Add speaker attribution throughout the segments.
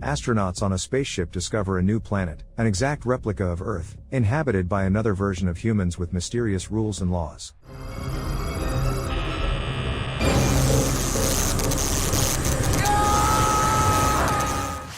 Speaker 1: Astronauts on a spaceship discover a new planet, an exact replica of Earth, inhabited by another version of humans with mysterious rules and laws.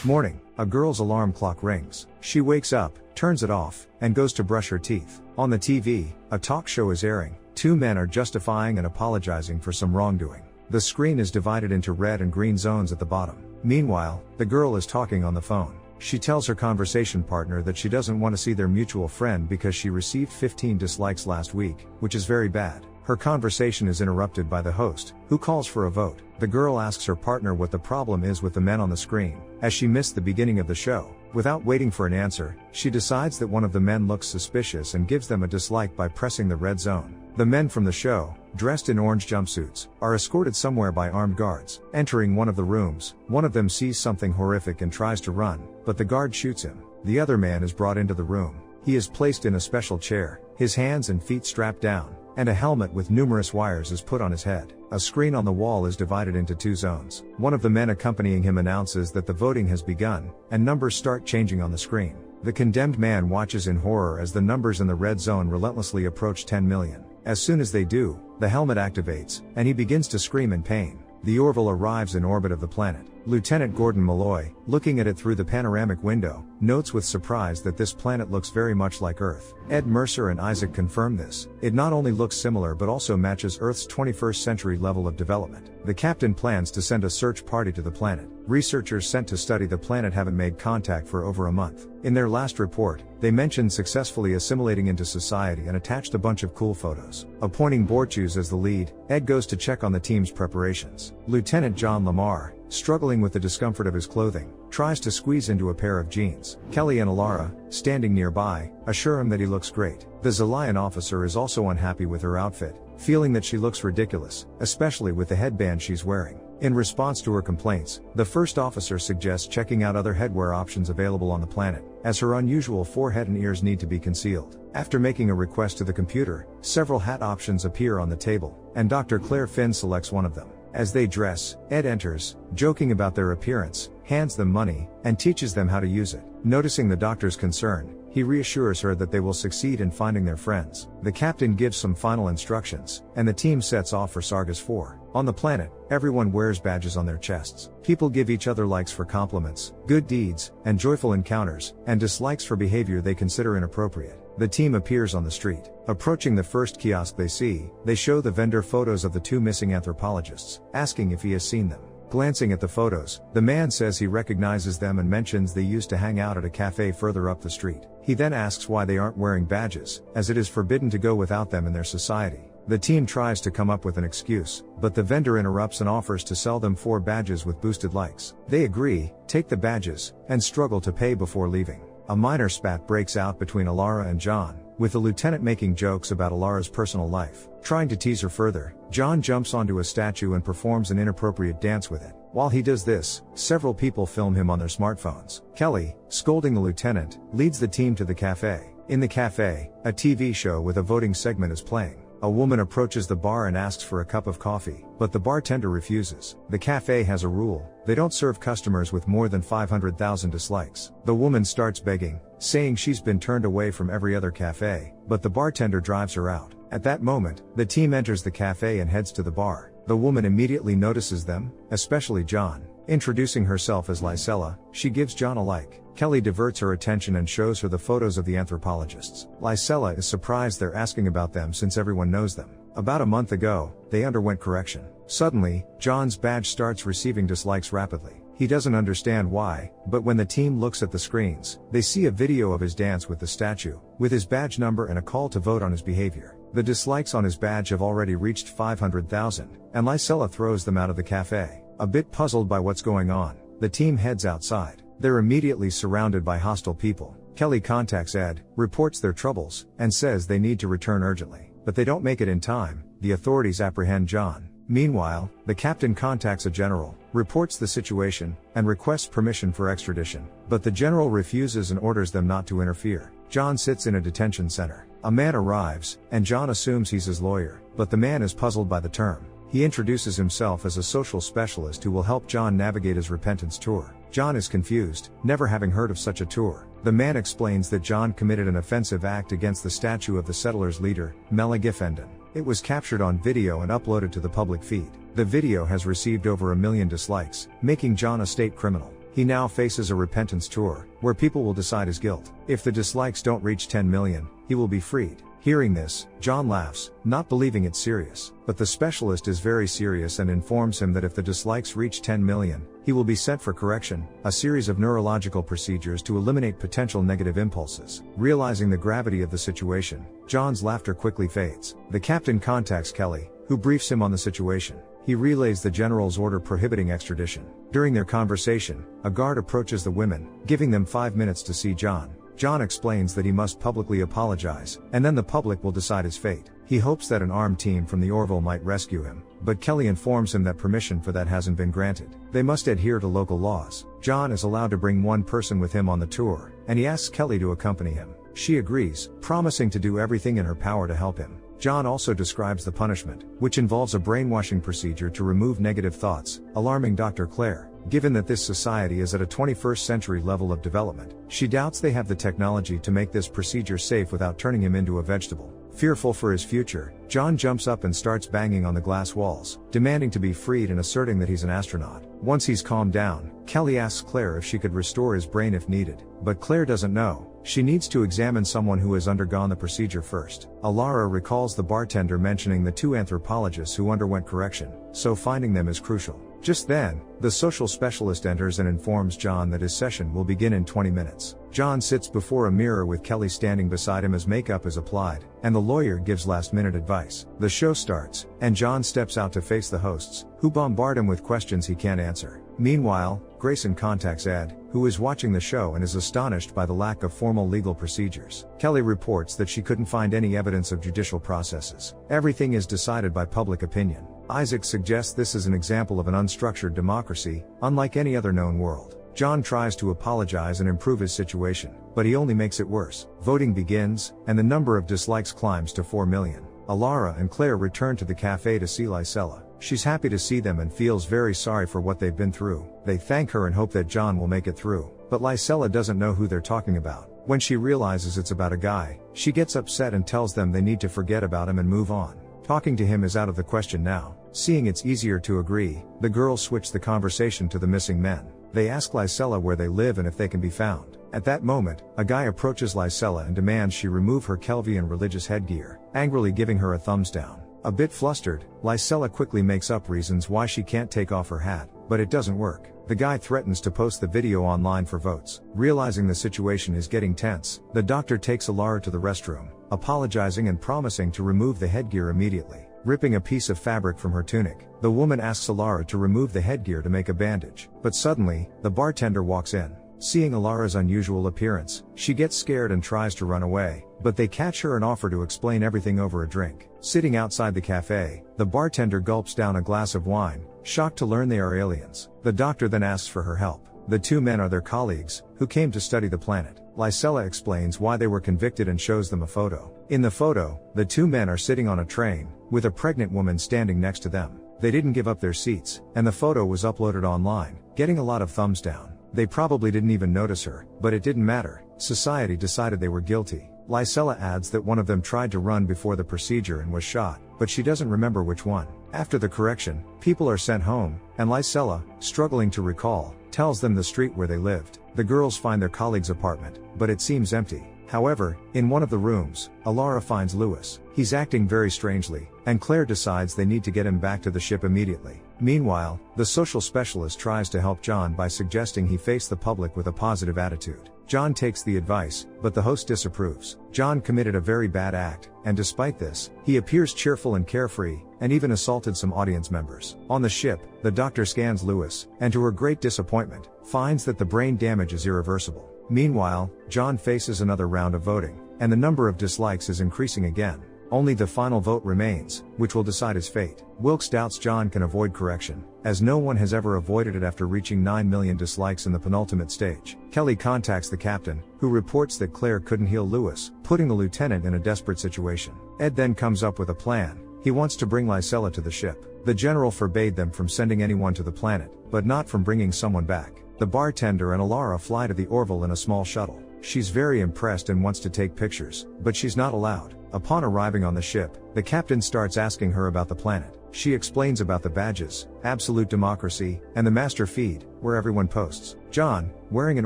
Speaker 1: Morning. A girl's alarm clock rings. She wakes up, turns it off, and goes to brush her teeth. On the TV, a talk show is airing. Two men are justifying and apologizing for some wrongdoing. The screen is divided into red and green zones at the bottom. Meanwhile, the girl is talking on the phone. She tells her conversation partner that she doesn't want to see their mutual friend because she received 15 dislikes last week, which is very bad. Her conversation is interrupted by the host, who calls for a vote. The girl asks her partner what the problem is with the men on the screen, as she missed the beginning of the show. Without waiting for an answer, she decides that one of the men looks suspicious and gives them a dislike by pressing the red zone. The men from the show, dressed in orange jumpsuits, are escorted somewhere by armed guards. Entering one of the rooms, one of them sees something horrific and tries to run, but the guard shoots him. The other man is brought into the room. He is placed in a special chair, his hands and feet strapped down, and a helmet with numerous wires is put on his head. A screen on the wall is divided into two zones. One of the men accompanying him announces that the voting has begun, and numbers start changing on the screen. The condemned man watches in horror as the numbers in the red zone relentlessly approach 10 million. As soon as they do, the helmet activates, and he begins to scream in pain. The Orville arrives in orbit of the planet. Lieutenant Gordon Malloy, looking at it through the panoramic window, notes with surprise that this planet looks very much like Earth. Ed Mercer and Isaac confirm this. It not only looks similar but also matches Earth's 21st century level of development. The captain plans to send a search party to the planet. Researchers sent to study the planet haven't made contact for over a month. In their last report, they mentioned successfully assimilating into society and attached a bunch of cool photos. Appointing Borchus as the lead, Ed goes to check on the team's preparations. Lieutenant John Lamar, struggling with the discomfort of his clothing, tries to squeeze into a pair of jeans. Kelly and Alara, standing nearby, assure him that he looks great. The Zelian officer is also unhappy with her outfit, feeling that she looks ridiculous, especially with the headband she's wearing. In response to her complaints, the first officer suggests checking out other headwear options available on the planet, as her unusual forehead and ears need to be concealed. After making a request to the computer, several hat options appear on the table, and Dr. Claire Finn selects one of them. As they dress, Ed enters, joking about their appearance, hands them money, and teaches them how to use it. Noticing the doctor's concern, he reassures her that they will succeed in finding their friends. The captain gives some final instructions, and the team sets off for Sargas 4. On the planet, everyone wears badges on their chests. People give each other likes for compliments, good deeds, and joyful encounters, and dislikes for behavior they consider inappropriate. The team appears on the street. Approaching the first kiosk they see, they show the vendor photos of the two missing anthropologists, asking if he has seen them. Glancing at the photos, the man says he recognizes them and mentions they used to hang out at a cafe further up the street. He then asks why they aren't wearing badges, as it is forbidden to go without them in their society. The team tries to come up with an excuse, but the vendor interrupts and offers to sell them 4 badges with boosted likes. They agree, take the badges, and struggle to pay before leaving. A minor spat breaks out between Alara and John, with the lieutenant making jokes about Alara's personal life. Trying to tease her further, John jumps onto a statue and performs an inappropriate dance with it. While he does this, several people film him on their smartphones. Kelly, scolding the lieutenant, leads the team to the cafe. In the cafe, a TV show with a voting segment is playing. A woman approaches the bar and asks for a cup of coffee, but the bartender refuses. The cafe has a rule: they don't serve customers with more than 500,000 dislikes. The woman starts begging, saying she's been turned away from every other cafe, but the bartender drives her out. At that moment, the team enters the cafe and heads to the bar. The woman immediately notices them, especially John. Introducing herself as Lysella, she gives John a like. Kelly diverts her attention and shows her the photos of the anthropologists. Lysella is surprised they're asking about them since everyone knows them. About a month ago, they underwent correction. Suddenly, John's badge starts receiving dislikes rapidly. He doesn't understand why, but when the team looks at the screens, they see a video of his dance with the statue, with his badge number and a call to vote on his behavior. The dislikes on his badge have already reached 500,000, and Lysella throws them out of the cafe. A bit puzzled by what's going on, the team heads outside. They're immediately surrounded by hostile people. Kelly contacts Ed, reports their troubles, and says they need to return urgently. But they don't make it in time. The authorities apprehend John. Meanwhile, the captain contacts a general, reports the situation, and requests permission for extradition. But the general refuses and orders them not to interfere. John sits in a detention center. A man arrives, and John assumes he's his lawyer, but the man is puzzled by the term. He introduces himself as a social specialist who will help John navigate his repentance tour. John is confused, never having heard of such a tour. The man explains that John committed an offensive act against the statue of the settlers' leader, Melagifendon. It was captured on video and uploaded to the public feed. The video has received over 1 million dislikes, making John a state criminal. He now faces a repentance tour, where people will decide his guilt. If the dislikes don't reach 10 million, he will be freed. Hearing this, John laughs, not believing it's serious. But the specialist is very serious and informs him that if the dislikes reach 10 million, he will be sent for correction, a series of neurological procedures to eliminate potential negative impulses. Realizing the gravity of the situation, John's laughter quickly fades. The captain contacts Kelly, who briefs him on the situation. He relays the general's order prohibiting extradition. During their conversation, a guard approaches the women, giving them 5 minutes to see John. John explains that he must publicly apologize, and then the public will decide his fate. He hopes that an armed team from the Orville might rescue him, but Kelly informs him that permission for that hasn't been granted. They must adhere to local laws. John is allowed to bring one person with him on the tour, and he asks Kelly to accompany him. She agrees, promising to do everything in her power to help him. John also describes the punishment, which involves a brainwashing procedure to remove negative thoughts, alarming Dr. Claire. Given that this society is at a 21st century level of development, she doubts they have the technology to make this procedure safe without turning him into a vegetable. Fearful for his future, John jumps up and starts banging on the glass walls, demanding to be freed and asserting that he's an astronaut. Once he's calmed down, Kelly asks Claire if she could restore his brain if needed, but Claire doesn't know. She needs to examine someone who has undergone the procedure first. Alara recalls the bartender mentioning the 2 anthropologists who underwent correction, so finding them is crucial. Just then, the social specialist enters and informs John that his session will begin in 20 minutes. John sits before a mirror with Kelly standing beside him as makeup is applied, and the lawyer gives last-minute advice. The show starts, and John steps out to face the hosts, who bombard him with questions he can't answer. Meanwhile, Grayson contacts Ed, who is watching the show and is astonished by the lack of formal legal procedures. Kelly reports that she couldn't find any evidence of judicial processes. Everything is decided by public opinion. Isaac suggests this is an example of an unstructured democracy, unlike any other known world. John tries to apologize and improve his situation, but he only makes it worse. Voting begins, and the number of dislikes climbs to 4 million. Alara and Claire return to the cafe to see Lysella. She's happy to see them and feels very sorry for what they've been through. They thank her and hope that John will make it through, but Lysella doesn't know who they're talking about. When she realizes it's about a guy, she gets upset and tells them they need to forget about him and move on. Talking to him is out of the question now. Seeing it's easier to agree, the girls switch the conversation to the missing men. They ask Lysella where they live and if they can be found. At that moment, a guy approaches Lysella and demands she remove her Kelvian religious headgear, angrily giving her a thumbs down. A bit flustered, Lysella quickly makes up reasons why she can't take off her hat, but it doesn't work. The guy threatens to post the video online for votes. Realizing the situation is getting tense, the doctor takes Alara to the restroom, apologizing and promising to remove the headgear immediately. Ripping a piece of fabric from her tunic, the woman asks Alara to remove the headgear to make a bandage. But suddenly, the bartender walks in. Seeing Alara's unusual appearance, she gets scared and tries to run away, but they catch her and offer to explain everything over a drink. Sitting outside the cafe, the bartender gulps down a glass of wine, shocked to learn they are aliens. The doctor then asks for her help. The 2 men are their colleagues, who came to study the planet. Lysella explains why they were convicted and shows them a photo. In the photo, the 2 men are sitting on a train, with a pregnant woman standing next to them. They didn't give up their seats, and the photo was uploaded online, getting a lot of thumbs down. They probably didn't even notice her, but it didn't matter. Society decided they were guilty. Lysella adds that one of them tried to run before the procedure and was shot, but she doesn't remember which one. After the correction, people are sent home, and Lysella, struggling to recall, tells them the street where they lived. The girls find their colleague's apartment, but it seems empty. However, in one of the rooms, Alara finds Lewis. He's acting very strangely, and Claire decides they need to get him back to the ship immediately. Meanwhile, the social specialist tries to help John by suggesting he face the public with a positive attitude. John takes the advice, but the host disapproves. John committed a very bad act, and despite this, he appears cheerful and carefree, and even assaulted some audience members. On the ship, the doctor scans Lewis, and to her great disappointment, finds that the brain damage is irreversible. Meanwhile, John faces another round of voting, and the number of dislikes is increasing again. Only the final vote remains, which will decide his fate. Wilkes doubts John can avoid correction, as no one has ever avoided it after reaching 9 million dislikes in the penultimate stage. Kelly contacts the captain, who reports that Claire couldn't heal Lewis, putting the lieutenant in a desperate situation. Ed then comes up with a plan. He wants to bring Lysella to the ship. The general forbade them from sending anyone to the planet, but not from bringing someone back. The bartender and Alara fly to the Orville in a small shuttle. She's very impressed and wants to take pictures, but she's not allowed. Upon arriving on the ship, the captain starts asking her about the planet. She explains about the badges, absolute democracy, and the master feed, where everyone posts. John, wearing an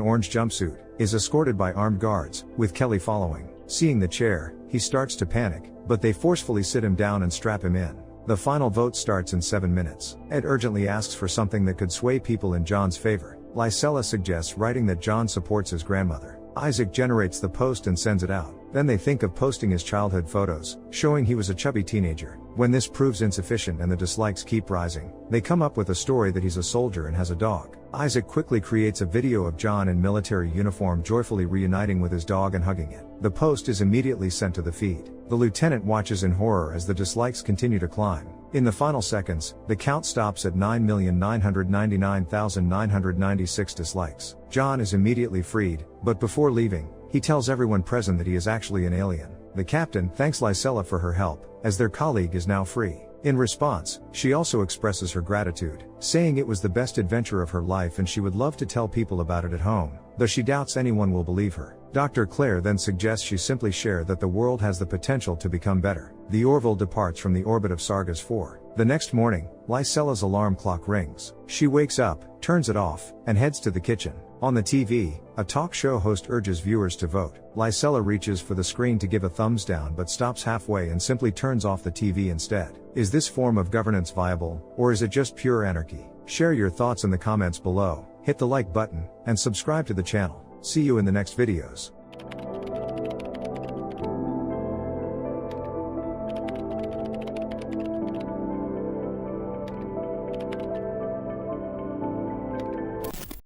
Speaker 1: orange jumpsuit, is escorted by armed guards, with Kelly following. Seeing the chair, he starts to panic, but they forcefully sit him down and strap him in. The final vote starts in 7 minutes. Ed urgently asks for something that could sway people in John's favor. Lysella suggests writing that John supports his grandmother. Isaac generates the post and sends it out. Then they think of posting his childhood photos, showing he was a chubby teenager. When this proves insufficient and the dislikes keep rising, they come up with a story that he's a soldier and has a dog. Isaac quickly creates a video of John in military uniform joyfully reuniting with his dog and hugging it. The post is immediately sent to the feed. The lieutenant watches in horror as the dislikes continue to climb. In the final seconds, the count stops at 9,999,996 dislikes. John is immediately freed, but before leaving, he tells everyone present that he is actually an alien. The captain thanks Lysella for her help, as their colleague is now free. In response, she also expresses her gratitude, saying it was the best adventure of her life and she would love to tell people about it at home, though she doubts anyone will believe her. Dr. Claire then suggests she simply share that the world has the potential to become better. The Orville departs from the orbit of Sargas 4. The next morning, Lysella's alarm clock rings. She wakes up, turns it off, and heads to the kitchen. On the TV, a talk show host urges viewers to vote. Lysella reaches for the screen to give a thumbs down but stops halfway and simply turns off the TV instead. Is this form of governance viable, or is it just pure anarchy? Share your thoughts in the comments below, hit the like button, and subscribe to the channel. See you in the next videos.